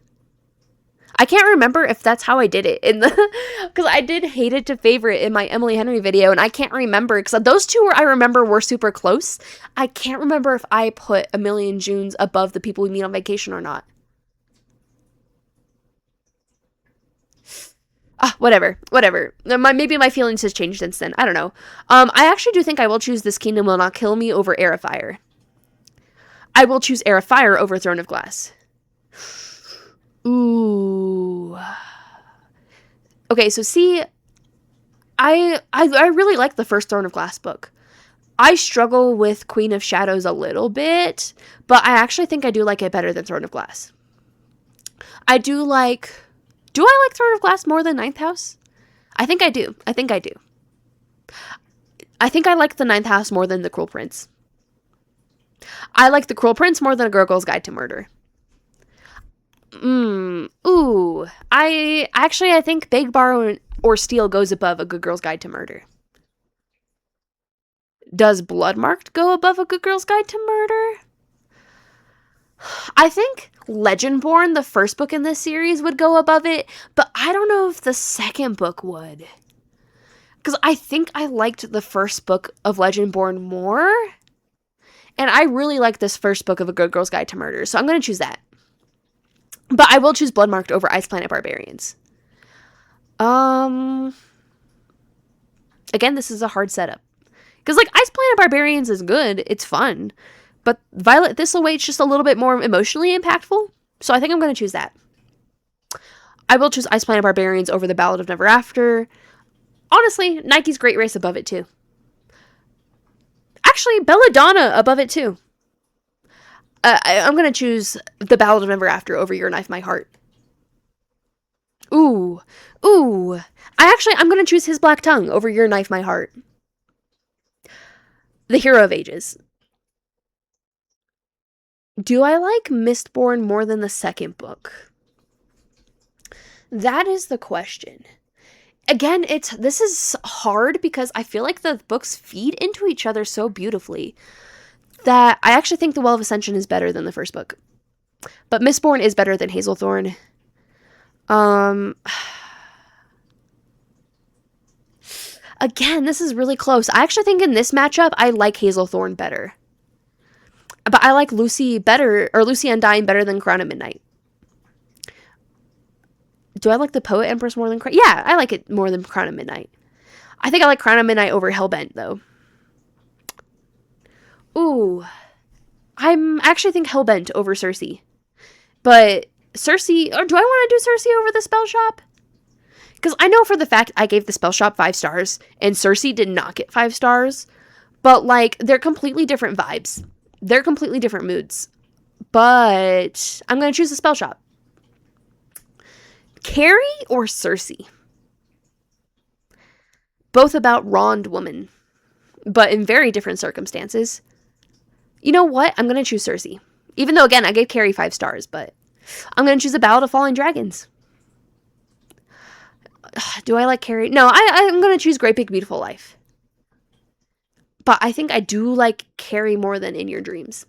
I can't remember if that's how I did it because I did hate it to favorite in my Emily Henry video, and I can't remember because those two I remember were super close. I can't remember if I put A Million Junes above The People We Meet on Vacation or not. Whatever. Maybe my feelings has changed since then. I don't know. I actually do think I will choose This Kingdom Will Not Kill Me over Air of Fire. I will choose Air of Fire over Throne of Glass. Ooh. Okay, so see, I really like the first Throne of Glass book. I struggle with Queen of Shadows a little bit, but I actually think I do like it better than Throne of Glass. Do I like Throne of Glass more than Ninth House? I think I do. I think I like the Ninth House more than The Cruel Prince. I like The Cruel Prince more than A Girl's Guide to Murder. I think Beg, Borrow, or Steal goes above A Good Girl's Guide to Murder. Does Bloodmarked go above A Good Girl's Guide to Murder? I think Legendborn, the first book in this series, would go above it, but I don't know if the second book would. Because I think I liked the first book of Legendborn more, and I really like this first book of A Good Girl's Guide to Murder, so I'm going to choose that. But I will choose Bloodmarked over Ice Planet Barbarians. Again, this is a hard setup. Because, like, Ice Planet Barbarians is good. It's fun. But Violet Thistlewaite's just a little bit more emotionally impactful. So I think I'm going to choose that. I will choose Ice Planet Barbarians over The Ballad of Never After. Honestly, Nike's Great Race above it, too. Actually, Belladonna above it, too. I'm gonna choose The Ballad of Never After over Your Knife, My Heart. Ooh, ooh. I'm gonna choose His Black Tongue over Your Knife, My Heart. The Hero of Ages. Do I like Mistborn more than the second book? That is the question. Again, this is hard because I feel like the books feed into each other so beautifully that I actually think The Well of Ascension is better than the first book. But Mistborn is better than Hazelthorn. Again, this is really close. I actually think in this matchup, I like Hazelthorn better. But I like Lucy Undyne better than Crown at Midnight. Do I like The Poet Empress more than Crown? Yeah, I like it more than Crown at Midnight. I think I like Crown at Midnight over Hellbent, though. Ooh. I actually think Hellbent over Cersei. But Cersei, or do I want to do Cersei over the Spell Shop? Because I know for the fact I gave the Spell Shop 5 stars, and Cersei did not get 5 stars. But, like, they're completely different vibes. They're completely different moods. But I'm going to choose the Spell Shop. Carrie or Cersei? Both about wronged woman, but in very different circumstances. You know what? I'm going to choose Cersei. Even though, again, I gave Carrie 5 stars, but I'm going to choose A Ballad of Falling Dragons. Do I like Carrie? No, I'm going to choose Great Big Beautiful Life. But I think I do like Carrie more than In Your Dreams.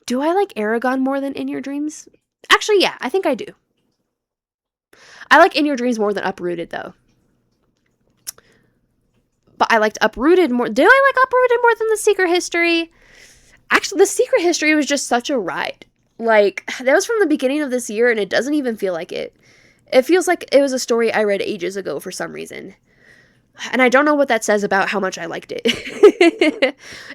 Do I like Aragon more than In Your Dreams? Actually, yeah, I think I do. I like In Your Dreams more than Uprooted, though. But I liked Uprooted more. Do I like Uprooted more than The Secret History? Actually, The Secret History was just such a ride. Like, that was from the beginning of this year, and it doesn't even feel like it. It feels like it was a story I read ages ago for some reason. And I don't know what that says about how much I liked it.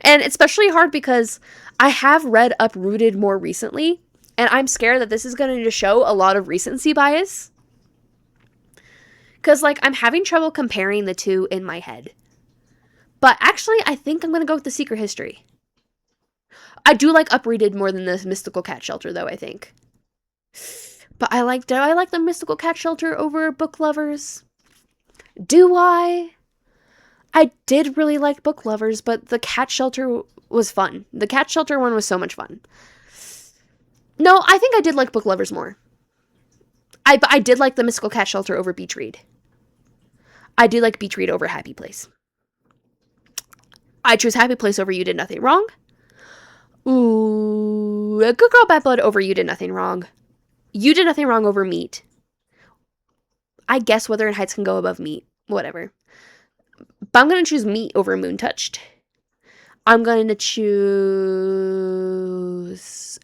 And it's especially hard because I have read Uprooted more recently, and I'm scared that this is going to show a lot of recency bias. Because, like, I'm having trouble comparing the two in my head. But actually, I think I'm going to go with The Secret History. I do like Uprooted more than the Mystical Cat Shelter, though, I think. But do I like the Mystical Cat Shelter over Book Lovers? Do I? I did really like Book Lovers, but the Cat Shelter was fun. The Cat Shelter one was so much fun. No, I think I did like Book Lovers more. I did like the Mystical Cat Shelter over Beach Read. I do like Beach Read over Happy Place. I choose Happy Place over You Did Nothing Wrong. Ooh, a Good Girl Bad Blood over You Did Nothing Wrong. You Did Nothing Wrong over Meat. I guess Wuthering Heights can go above Meat. Whatever. But I'm going to choose Meat over Moon Touched. I'm going to choose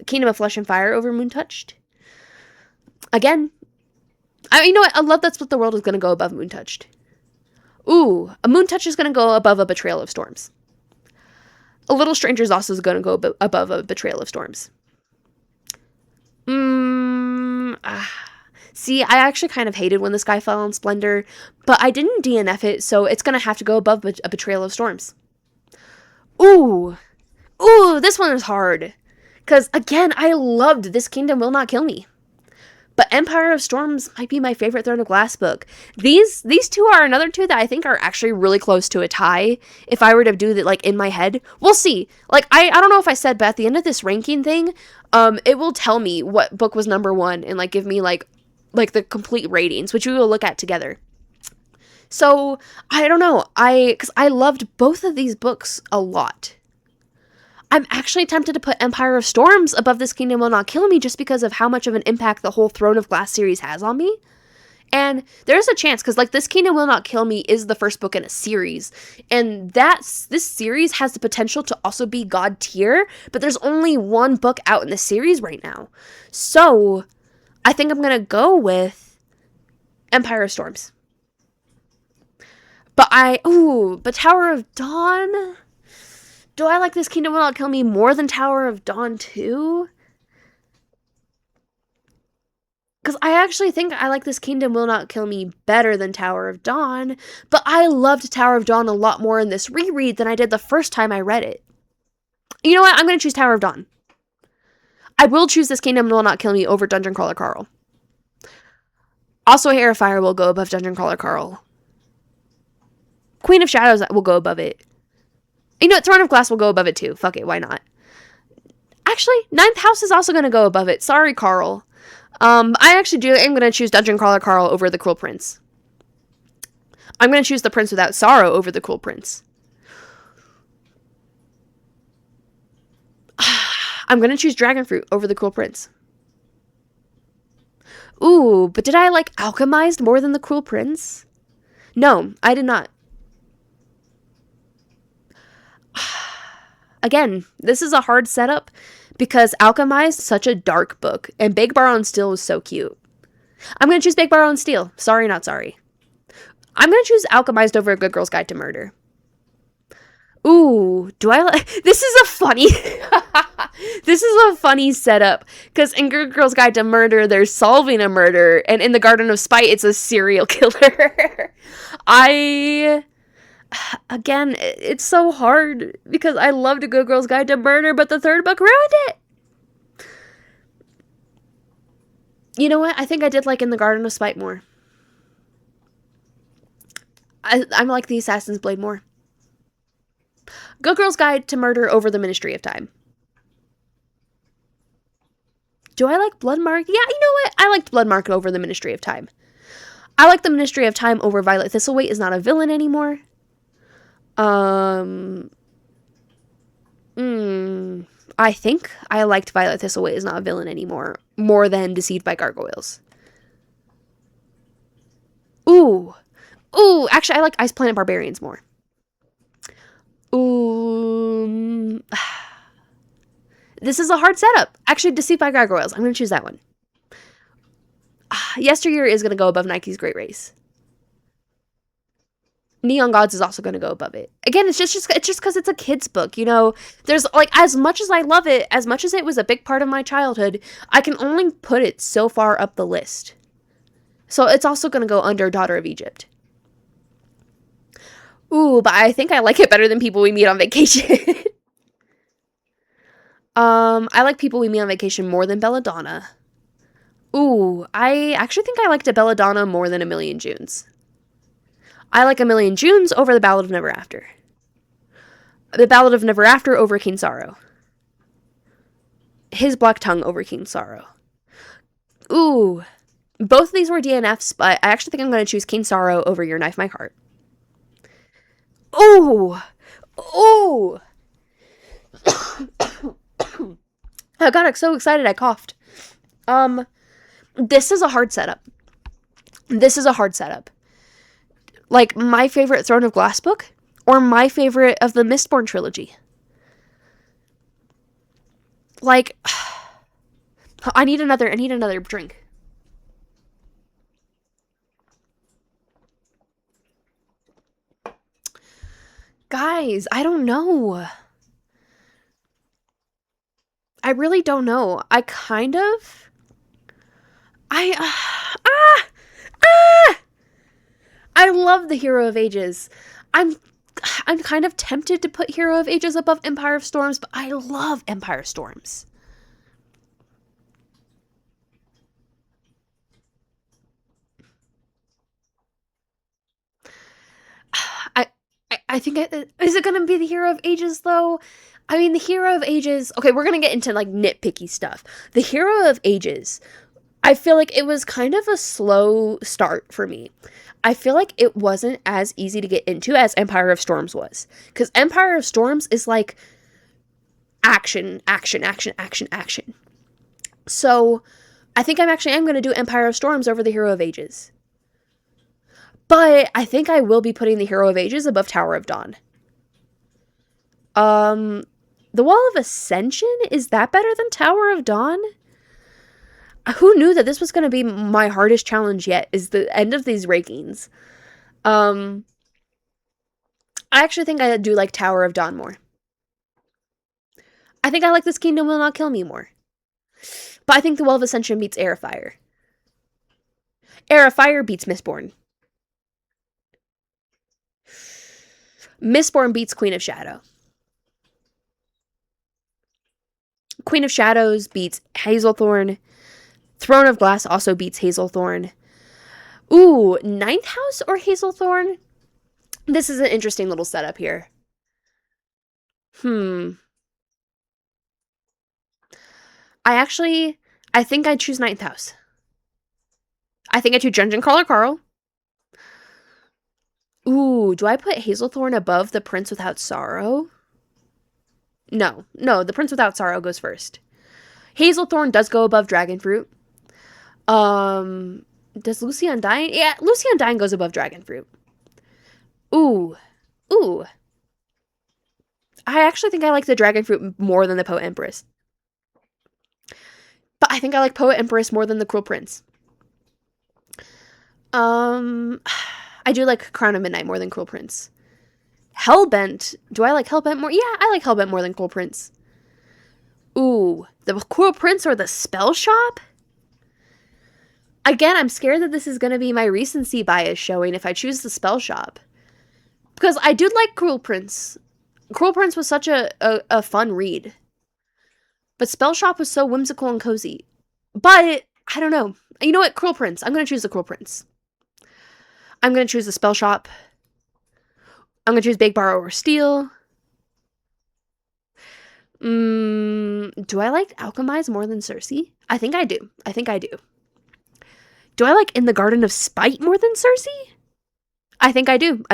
Kingdom of Flesh and Fire over Moon Touched. Again, you know what? I love That Split the World is going to go above Moon Touched. Ooh, a Moon Touch is going to go above A Betrayal of Storms. A Little Strangers also is going to go above A Betrayal of Storms. See, I actually kind of hated When the Sky Fell on Splendor, but I didn't DNF it, so it's going to have to go above A Betrayal of Storms. Ooh, this one is hard. Because, again, I loved This Kingdom Will Not Kill Me. But Empire of Storms might be my favorite Throne of Glass book. These two are another two that I think are actually really close to a tie. If I were to do that, like, in my head, we'll see. Like, I don't know if I said, but at the end of this ranking thing, it will tell me what book was number one and, like, give me, like the complete ratings, which we will look at together. So, I don't know. Because I loved both of these books a lot. I'm actually tempted to put Empire of Storms above This Kingdom Will Not Kill Me just because of how much of an impact the whole Throne of Glass series has on me. And there's a chance, because, like, This Kingdom Will Not Kill Me is the first book in a series. And this series has the potential to also be God tier, but there's only one book out in the series right now. So, I think I'm going to go with Empire of Storms. But Tower of Dawn? Do I like This Kingdom Will Not Kill Me more than Tower of Dawn 2? Because I actually think I like This Kingdom Will Not Kill Me better than Tower of Dawn, but I loved Tower of Dawn a lot more in this reread than I did the first time I read it. You know what? I'm going to choose Tower of Dawn. I will choose This Kingdom Will Not Kill Me over Dungeon Crawler Carl. Also, Hair of Fire will go above Dungeon Crawler Carl. Queen of Shadows will go above it. You know what? Throne of Glass will go above it too. Fuck it, why not? Actually, Ninth House is also going to go above it. Sorry, Carl. I actually am going to choose Dungeon Crawler Carl over the Cruel Prince. I'm going to choose the Prince Without Sorrow over the Cruel Prince. I'm going to choose Dragonfruit over the Cruel Prince. Ooh, but did I like Alchemized more than the Cruel Prince? No, I did not. Again, this is a hard setup because Alchemized is such a dark book, and Big Bar on Steel is so cute. I'm going to choose Big Bar on Steel. Sorry, not sorry. I'm going to choose Alchemized over A Good Girl's Guide to Murder. Ooh, do I like... This is a funny... This is a funny setup, because in Good Girl's Guide to Murder, they're solving a murder, and in The Garden of Spite, it's a serial killer. Again, it's so hard, because I loved A Good Girl's Guide to Murder, but the third book ruined it. You know what? I think I did like In the Garden of Spite more. I'm like The Assassin's Blade more. Good Girl's Guide to Murder over The Ministry of Time. Do I like Bloodmark? Yeah, you know what? I liked Bloodmark over The Ministry of Time. I like The Ministry of Time over Violet Thistleweight is not a villain anymore. I think I liked Violet Thistleweight is not a villain anymore, more than Deceived by Gargoyles. Ooh, actually I like Ice Planet Barbarians more. Ooh, this is a hard setup. Actually, Deceived by Gargoyles. I'm going to choose that one. Yesteryear is going to go above Nike's Great Race. Neon Gods is also going to go above it. Again, it's just because it's a kid's book, you know. There's, like, as much as I love it, as much as it was a big part of my childhood, I can only put it so far up the list. So it's also going to go under Daughter of Egypt. Ooh, but I think I like it better than People We Meet on Vacation. I like People We Meet on Vacation more than Belladonna. Ooh, I actually think I liked a Belladonna more than A Million Junes. I like A Million Junes over The Ballad of Never After. The Ballad of Never After over King Sorrow. His Black Tongue over King Sorrow. Ooh, both of these were DNFs, but I actually think I'm going to choose King Sorrow over Your Knife, My Heart. Ooh, I got so excited I coughed. This is a hard setup. Like, my favorite Throne of Glass book, or my favorite of the Mistborn trilogy. Like, I need another drink. Guys, I don't know. I really don't know. I love the Hero of Ages. I'm kind of tempted to put Hero of Ages above Empire of Storms, but I love Empire Storms. I think is it going to be the Hero of Ages though? I mean, the Hero of Ages. Okay, we're going to get into like nitpicky stuff. The Hero of Ages, I feel like it was kind of a slow start for me. I feel like it wasn't as easy to get into as Empire of Storms was. Because Empire of Storms is like action. So I think I'm going to do Empire of Storms over the Hero of Ages. But I think I will be putting the Hero of Ages above Tower of Dawn. The Wall of Ascension, is that better than Tower of Dawn? Who knew that this was going to be my hardest challenge yet, is the end of these rankings. I actually think I do like Tower of Dawn more. I think I like This Kingdom Will Not Kill Me more. But I think The Well of Ascension beats Air of Fire. Air of Fire beats Mistborn. Mistborn beats Queen of Shadow. Queen of Shadows beats Hazelthorn. Throne of Glass also beats Hazelthorn. Ooh, Ninth House or Hazelthorn? This is an interesting little setup here. I think I'd choose Ninth House. I think I choose Dungeon Crawler Carl. Ooh, do I put Hazelthorn above the Prince Without Sorrow? No, the Prince Without Sorrow goes first. Hazelthorn does go above Dragonfruit. Does Lucy Undyne? Yeah, Lucy Undyne goes above Dragonfruit. Ooh. I actually think I like the Dragonfruit more than the Poet Empress. But I think I like Poet Empress more than the Cruel Prince. I do like Crown of Midnight more than Cruel Prince. Hellbent. Do I like Hellbent more? Yeah, I like Hellbent more than Cruel Prince. Ooh, the Cruel Prince or the Spell Shop? Again, I'm scared that this is going to be my recency bias showing if I choose the Spell Shop. Because I do like Cruel Prince. Cruel Prince was such a fun read. But Spell Shop was so whimsical and cozy. But, I don't know. You know what? Cruel Prince. I'm going to choose the Cruel Prince. I'm going to choose the Spell Shop. I'm going to choose Big Bar over Steel. Do I like Alchemize more than Cersei? I think I do. Do I like In the Garden of Spite more than Cersei? I think I do.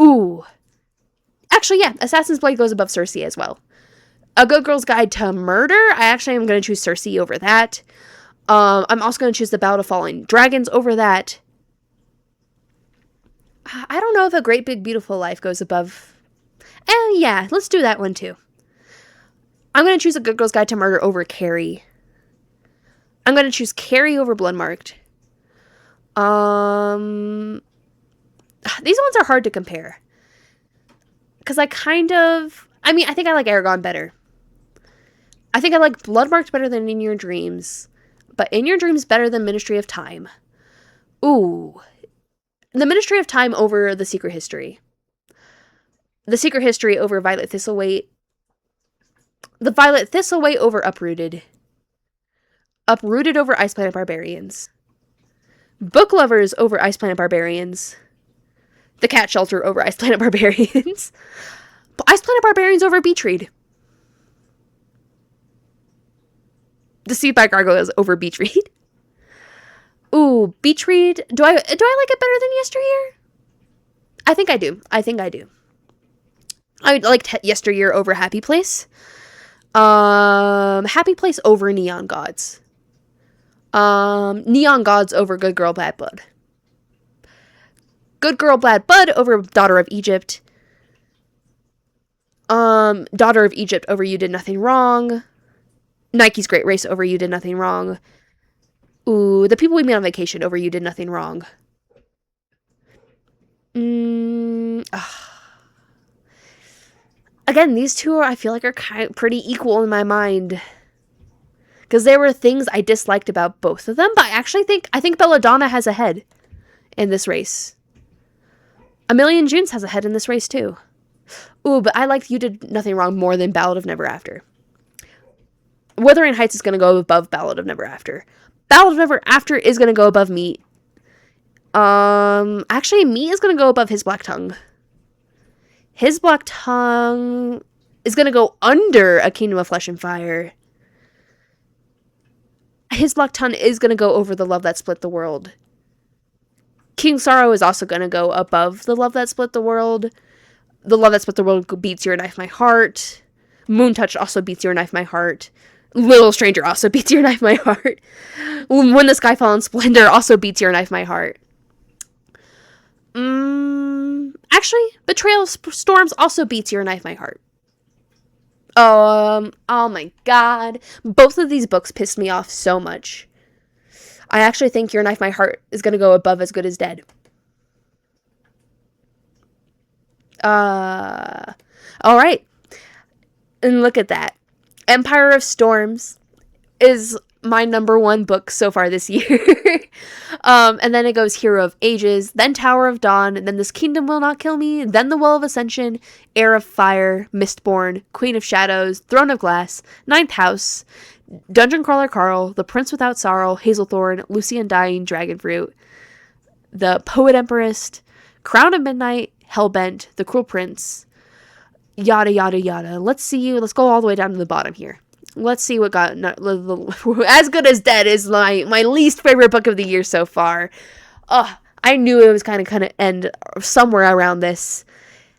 Ooh. Actually, yeah, Assassin's Blade goes above Cersei as well. A Good Girl's Guide to Murder, I actually am going to choose Cersei over that. I'm also going to choose The Ballad of Falling Dragons over that. I don't know if A Great Big Beautiful Life goes above... yeah, let's do that one too. I'm going to choose A Good Girl's Guide to Murder over Carrie. I'm going to choose Carrie over Bloodmarked. These ones are hard to compare. Because I think I like Aragon better. I think I like Bloodmarked better than In Your Dreams. But In Your Dreams better than Ministry of Time. Ooh. The Ministry of Time over The Secret History. The Secret History over Violet Thistleweight. The Violet Thistleweight over Uprooted. Uprooted over Ice Planet Barbarians. Book Lovers over Ice Planet Barbarians. The Cat Shelter over Ice Planet Barbarians. Ice Planet Barbarians over Beach Read. Deceived by Gargoyles over Beach Read. Ooh, Beach Read. Do I like it better than Yesteryear? I think I do. I liked Yesteryear over Happy Place. Happy Place over Neon Gods. Neon Gods over Good Girl Bad Blood. Good Girl Bad Blood over Daughter of Egypt. Daughter of Egypt over You Did Nothing Wrong. Nike's Great Race over You Did Nothing Wrong. Ooh, The People We Meet on Vacation over You Did Nothing Wrong. Again, these two I feel like are pretty equal in my mind. Because there were things I disliked about both of them, but I think Belladonna has a head in this race. A Million Junes has a head in this race too. Ooh, but I liked You Did Nothing Wrong more than Ballad of Never After. Wuthering Heights is going to go above Ballad of Never After. Ballad of Never After is going to go above Meat. Actually, Meat is going to go above His Black Tongue. His Black Tongue is going to go under A Kingdom of Flesh and Fire. His Black Tongue is going to go over The Love That Split the World. King Sorrow is also going to go above The Love That Split the World. The Love That Split the World beats Your Knife My Heart. Moon Touch also beats Your Knife My Heart. Little Stranger also beats Your Knife My Heart. When the Sky Fall in Splendor also beats Your Knife My Heart. Actually, Betrayal of Storms also beats Your Knife My Heart. Oh my god. Both of these books pissed me off so much. I actually think Your Knife My Heart is going to go above As Good as Dead. Alright. And look at that. Empire of Storms is my number one book so far this year. And then it goes Hero of Ages, then Tower of Dawn, then This Kingdom Will Not Kill Me, then The Well of Ascension, Heir of Fire, Mistborn, Queen of Shadows, Throne of Glass, Ninth House, Dungeon Crawler Carl, The Prince Without Sorrow, Hazelthorn, Lucy Undying, Dragonfruit, The Poet Empress, Crown of Midnight, Hellbent, The Cruel Prince, yada yada yada. Let's go all the way down to the bottom here. Let's see what got As Good as Dead is my least favorite book of the year so far. I knew it was kind of end somewhere around this.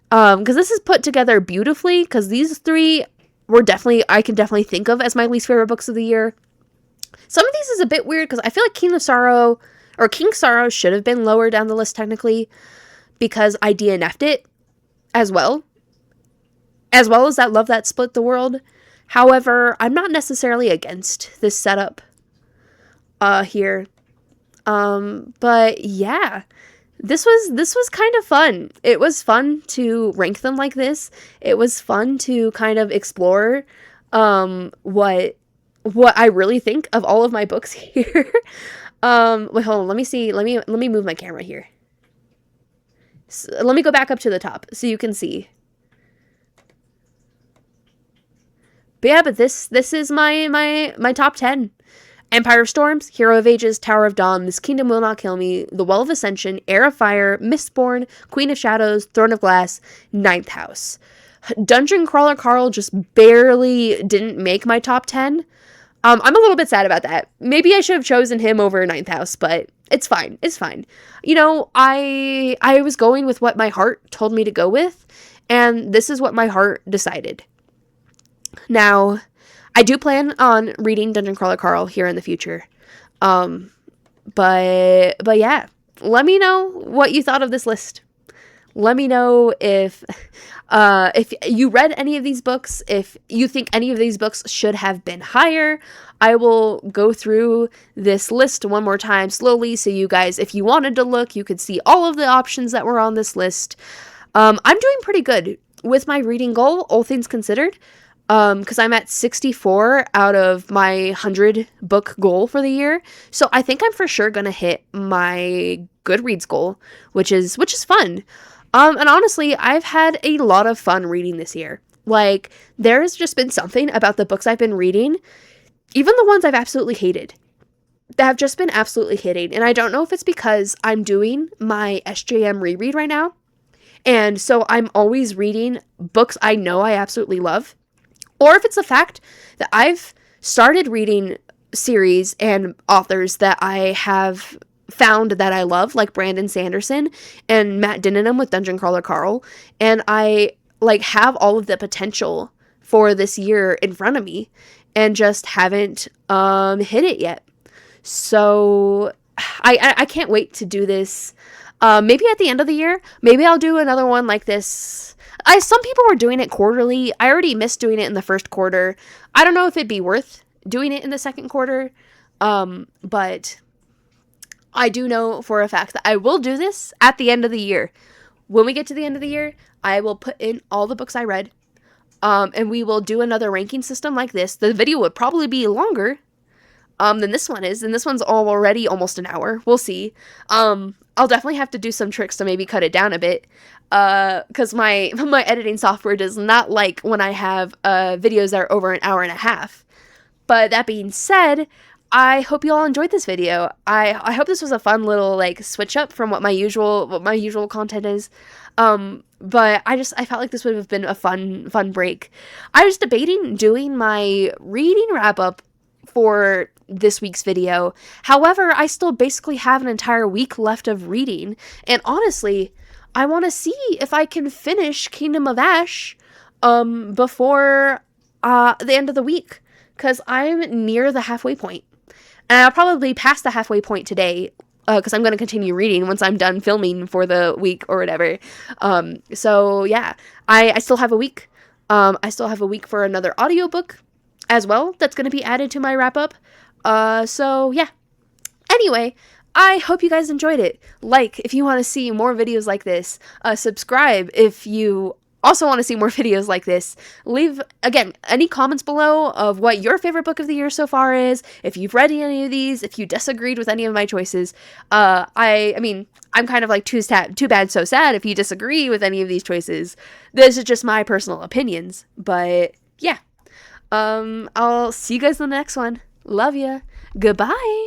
Because this is put together beautifully, because these three I can definitely think of as my least favorite books of the year. Some of these is a bit weird, because I feel like King Sorrow should have been lower down the list technically, because I DNF'd it as well as that Love That Split the World. However, I'm not necessarily against this setup here. But yeah, this was kind of fun. It was fun to rank them like this. It was fun to kind of explore what I really think of all of my books here. Wait, hold on. Let me see. Let me move my camera here. So, let me go back up to the top so you can see. But yeah, this is my top 10. Empire of Storms, Hero of Ages, Tower of Dawn, This Kingdom Will Not Kill Me, The Well of Ascension, Heir of Fire, Mistborn, Queen of Shadows, Throne of Glass, Ninth House. Dungeon Crawler Carl just barely didn't make my top 10. I'm a little bit sad about that. Maybe I should have chosen him over Ninth House, but it's fine. It's fine. You know, I was going with what my heart told me to go with, and this is what my heart decided. Now, I do plan on reading Dungeon Crawler Carl here in the future. But yeah, let me know what you thought of this list. Let me know if you read any of these books, if you think any of these books should have been higher. I will go through this list one more time slowly, so you guys, if you wanted to look, you could see all of the options that were on this list. I'm doing pretty good with my reading goal, all things considered. Because I'm at 64 out of my 100 book goal for the year. So I think I'm for sure gonna hit my Goodreads goal, which is fun. And honestly, I've had a lot of fun reading this year. Like, there's just been something about the books I've been reading, even the ones I've absolutely hated, that have just been absolutely hitting. And I don't know if it's because I'm doing my SJM reread right now, and so I'm always reading books I know I absolutely love, or if it's the fact that I've started reading series and authors that I have found that I love, like Brandon Sanderson and Matt Dinenham with Dungeon Crawler Carl, and I have all of the potential for this year in front of me and just haven't hit it yet. So I can't wait to do this. Maybe at the end of the year, maybe I'll do another one like this. Some people were doing it quarterly. I already missed doing it in the first quarter. I don't know if it'd be worth doing it in the second quarter, but I do know for a fact that I will do this at the end of the year. When we get to the end of the year, I will put in all the books I read, and we will do another ranking system like this. The video would probably be longer than this one is, and this one's already almost an hour. We'll see. I'll definitely have to do some tricks to maybe cut it down a bit, because my editing software does not like when I have videos that are over an hour and a half. But that being said, I hope you all enjoyed this video. I hope this was a fun little switch up from what my usual content is. But I felt like this would have been a fun break. I was debating doing my reading wrap up for this week's video. However, I still basically have an entire week left of reading, and honestly, I want to see if I can finish Kingdom of Ash before the end of the week, because I'm near the halfway point. And I'll probably pass the halfway point today, because I'm going to continue reading once I'm done filming for the week or whatever. So yeah, I still have a week. I still have a week for another audiobook as well that's going to be added to my wrap-up. So yeah. Anyway, I hope you guys enjoyed it. Like if you want to see more videos like this. Subscribe if you also want to see more videos like this, leave, again, any comments below of what your favorite book of the year so far is, if you've read any of these, if you disagreed with any of my choices. I mean, I'm kind of like too bad, so sad if you disagree with any of these choices. This is just my personal opinions, but yeah. I'll see you guys in the next one. Love ya. Goodbye.